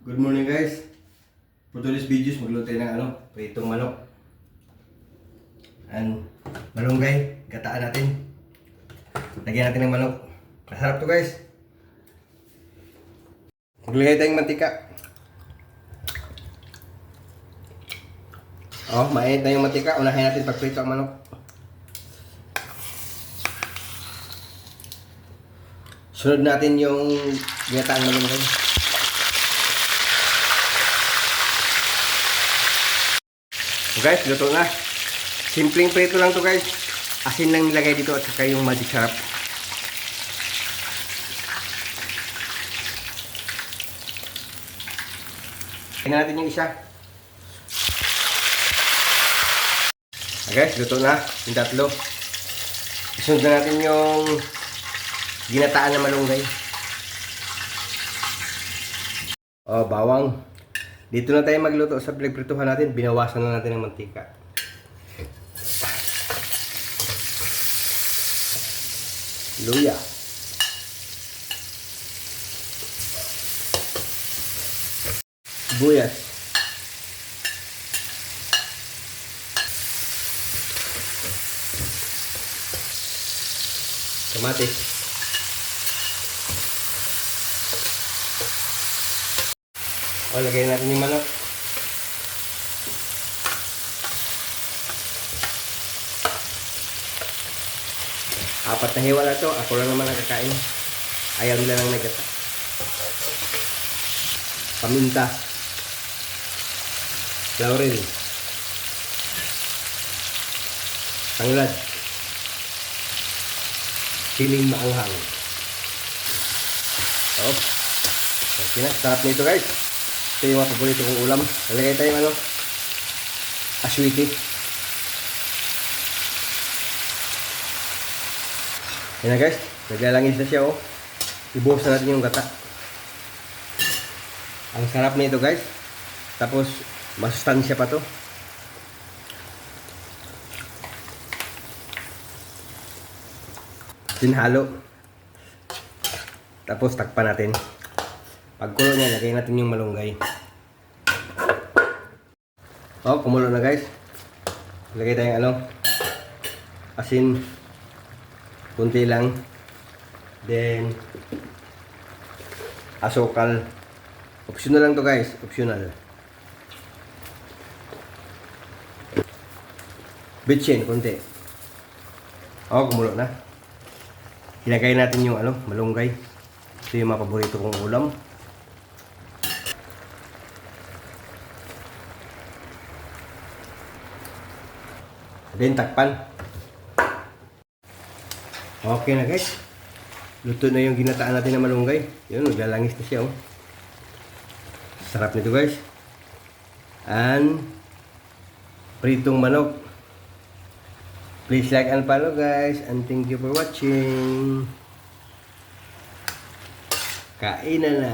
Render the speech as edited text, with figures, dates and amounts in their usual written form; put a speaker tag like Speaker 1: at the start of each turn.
Speaker 1: Good morning guys. For today's videos, magluto tayo ng pritong manok. And malunggay, gataan natin. Lagyan natin ng manok. Masarap to guys. Maglagay tayong mantika. Oh, mainit na yung mantika. Unahin natin pagprito ang manok. Sunod natin yung ginataang malunggay. So guys, luto na. Simpleng prito lang to guys. Asin lang nilagay dito at saka yung magic sarap. Tingnan natin yung isa. Okay, luto na yung tatlo. Isunod na natin yung ginataan na malunggay. Oh, bawang. Dito na tayo magluto sa pinagprituhan natin. Binawasan na natin ng mantika. Luya. Sibuyas. Kamatis. O, lagay natin yung manok. Apat na hiwa na to. Ako lang naman nakakain. Ayaw nila ng nagata. Paminta. Laurel. Tanglad. Siling maanghang. Oh. Okay na. Sarap nito guys. Ito yung mga paborito kong ulam. Nalagay tayong aswiti. Yan na guys. Naglalangis na siya oh. Ibuhos na natin yung gata. Ang sarap nito guys. Tapos masustansya pa to. Tinhalo. Tapos takpan natin. Pagkulo niya, lagay natin yung malunggay. Oh, kumulo na guys. Lagay tayong asin. Kunti lang. Then asukal. Optional lang to guys, optional. Bitchin, kunti. Oh, kumulo na. Hinagay natin yung malunggay. Ito yung mga paborito kong ulam. Then takpan. Okay na guys. Luto na yung ginataan natin na malunggay. Yun, naglalangis na siya oh. Sarap nito guys. And pritong manok. Please like and follow guys. And thank you for watching. Kain na na.